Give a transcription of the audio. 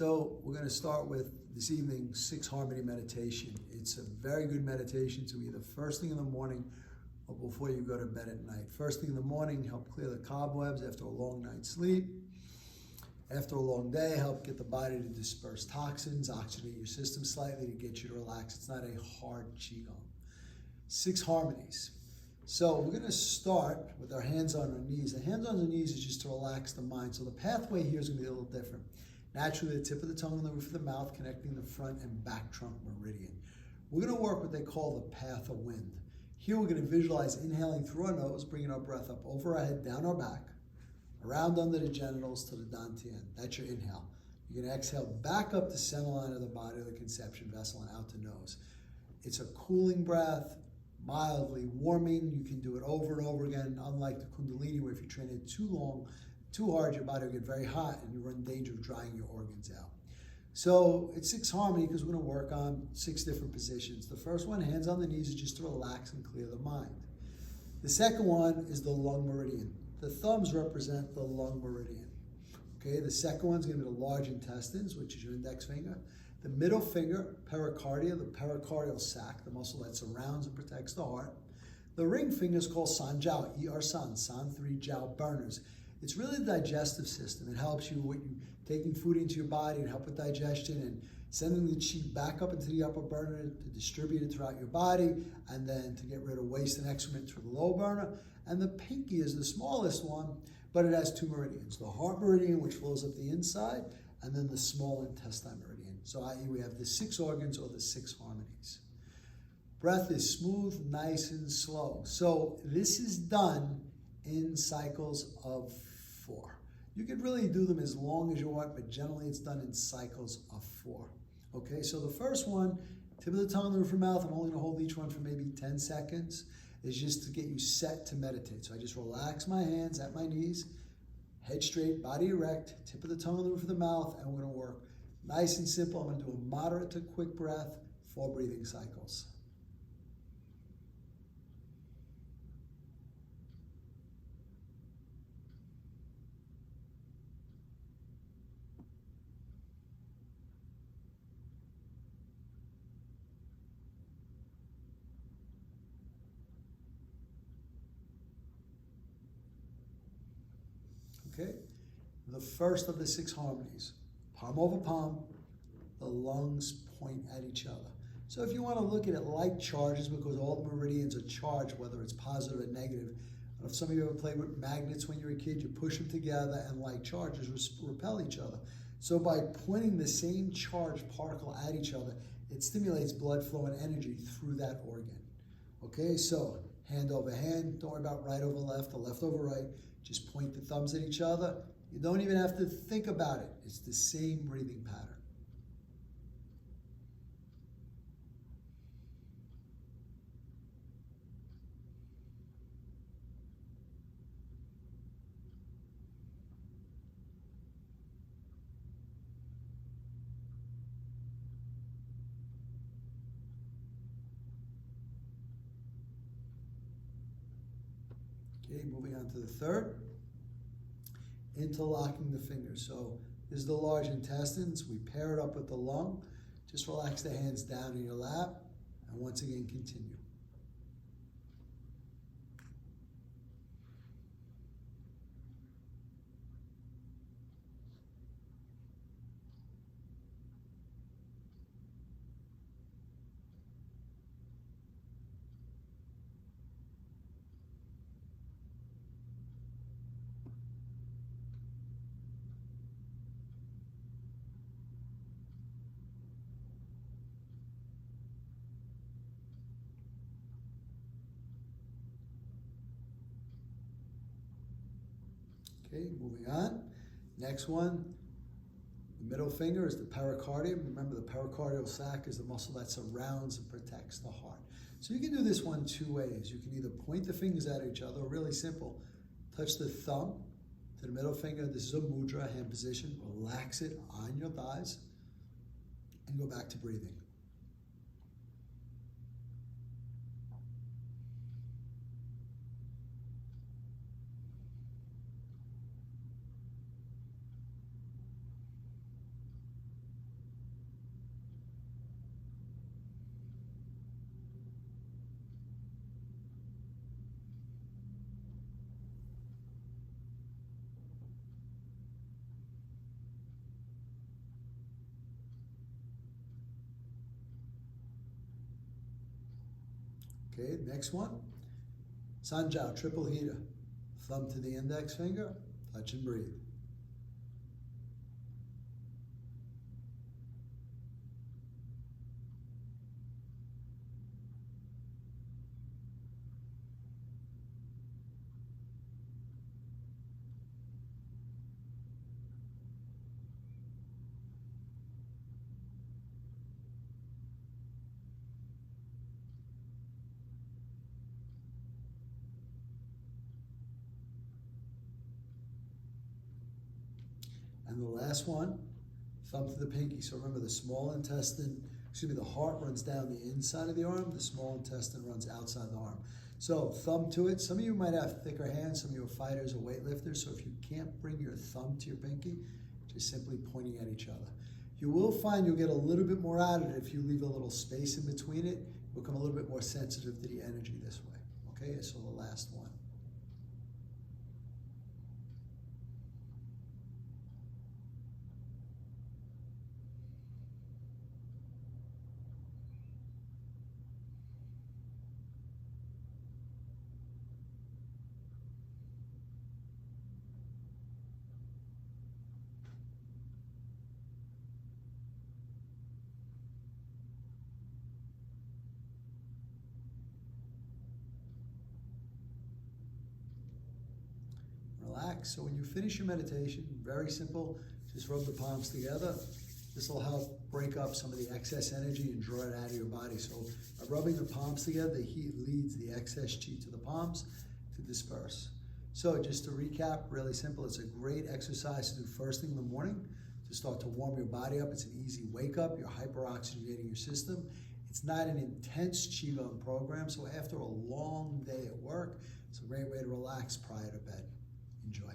So we're going to start with this evening's 6 Harmony meditation. It's a very good meditation to either first thing in the morning or before you go to bed at night. First thing in the morning, help clear the cobwebs after a long night's sleep. After a long day, help get the body to disperse toxins, oxygenate your system slightly to get you to relax. It's not a hard qigong. 6 harmonies. So we're going to start with our hands on our knees. The hands on the knees is just to relax the mind. So the pathway here is going to be a little different. Naturally, the tip of the tongue and the roof of the mouth connecting the front and back trunk meridian. We're going to work what they call the path of wind. Here we're going to visualize inhaling through our nose, bringing our breath up over our head, down our back, around under the genitals to the dantian. That's your inhale. You're going to exhale back up the center line of the body, the conception vessel, and out the nose. It's a cooling breath, mildly warming. You can do it over and over again, unlike the Kundalini, where if you train it too long, too hard, your body will get very hot and you run danger of drying your organs out. So it's 6 harmony because we're going to work on 6 different positions. The first one, hands on the knees, is just to relax and clear the mind. The second one is the lung meridian. The thumbs represent the lung meridian. Okay, the second one's going to be the large intestines, which is your index finger. The middle finger, pericardia, the pericardial sac, the muscle that surrounds and protects the heart. The ring finger is called san jiao, san 3 jiao burners. It's really the digestive system. It helps you with taking food into your body and help with digestion and sending the qi back up into the upper burner to distribute it throughout your body and then to get rid of waste and excrement through the lower burner. And the pinky is the smallest one, but it has 2 meridians. The heart meridian, which flows up the inside, and then the small intestine meridian. So i.e. we have the 6 organs or the 6 harmonies. Breath is smooth, nice, and slow. So this is done in cycles of 4. You could really do them as long as you want, but generally it's done in cycles of 4. Okay, so the first one, tip of the tongue, the roof of the mouth, I'm only going to hold each one for maybe 10 seconds, is just to get you set to meditate. So I just relax my hands at my knees, head straight, body erect, tip of the tongue on the roof of the mouth, and we're going to work nice and simple. I'm going to do a moderate to quick breath, 4 breathing cycles. Okay, the first of the 6 harmonies, palm over palm, the lungs point at each other. So if you want to look at it like charges, because all the meridians are charged, whether it's positive or negative. And if some of you ever played with magnets when you were a kid, you push them together and like charges repel each other. So by pointing the same charged particle at each other, it stimulates blood flow and energy through that organ. Okay, so hand over hand, don't worry about right over left or left over right. Just point the thumbs at each other. You don't even have to think about it. It's the same breathing pattern. Okay, moving on to the third. Interlocking the fingers. So this is the large intestines. We pair it up with the lung. Just relax the hands down in your lap. And once again, continue. Okay, moving on. Next one, the middle finger is the pericardium. Remember, the pericardial sac is the muscle that surrounds and protects the heart. So you can do this one 2 ways. You can either point the fingers at each other, or really simple, touch the thumb to the middle finger. This is a mudra, hand position. Relax it on your thighs and go back to breathing. Okay, next one. Sanjiao, triple heater. Thumb to the index finger, touch and breathe. And the last one, thumb to the pinky. So remember, the small intestine, the heart runs down the inside of the arm, the small intestine runs outside the arm. So thumb to it. Some of you might have thicker hands, some of you are fighters or weightlifters, so if you can't bring your thumb to your pinky, just simply pointing at each other. You will find you'll get a little bit more out of it if you leave a little space in between it. You'll become a little bit more sensitive to the energy this way. Okay, so the last one. Relax. So when you finish your meditation, very simple, just rub the palms together. This will help break up some of the excess energy and draw it out of your body. So by rubbing the palms together, the heat leads the excess chi to the palms to disperse. So just to recap, really simple, it's a great exercise to do first thing in the morning to start to warm your body up. It's an easy wake up. You're hyperoxygenating your system. It's not an intense Qigong program, so after a long day at work, it's a great way to relax prior to bed. Enjoy.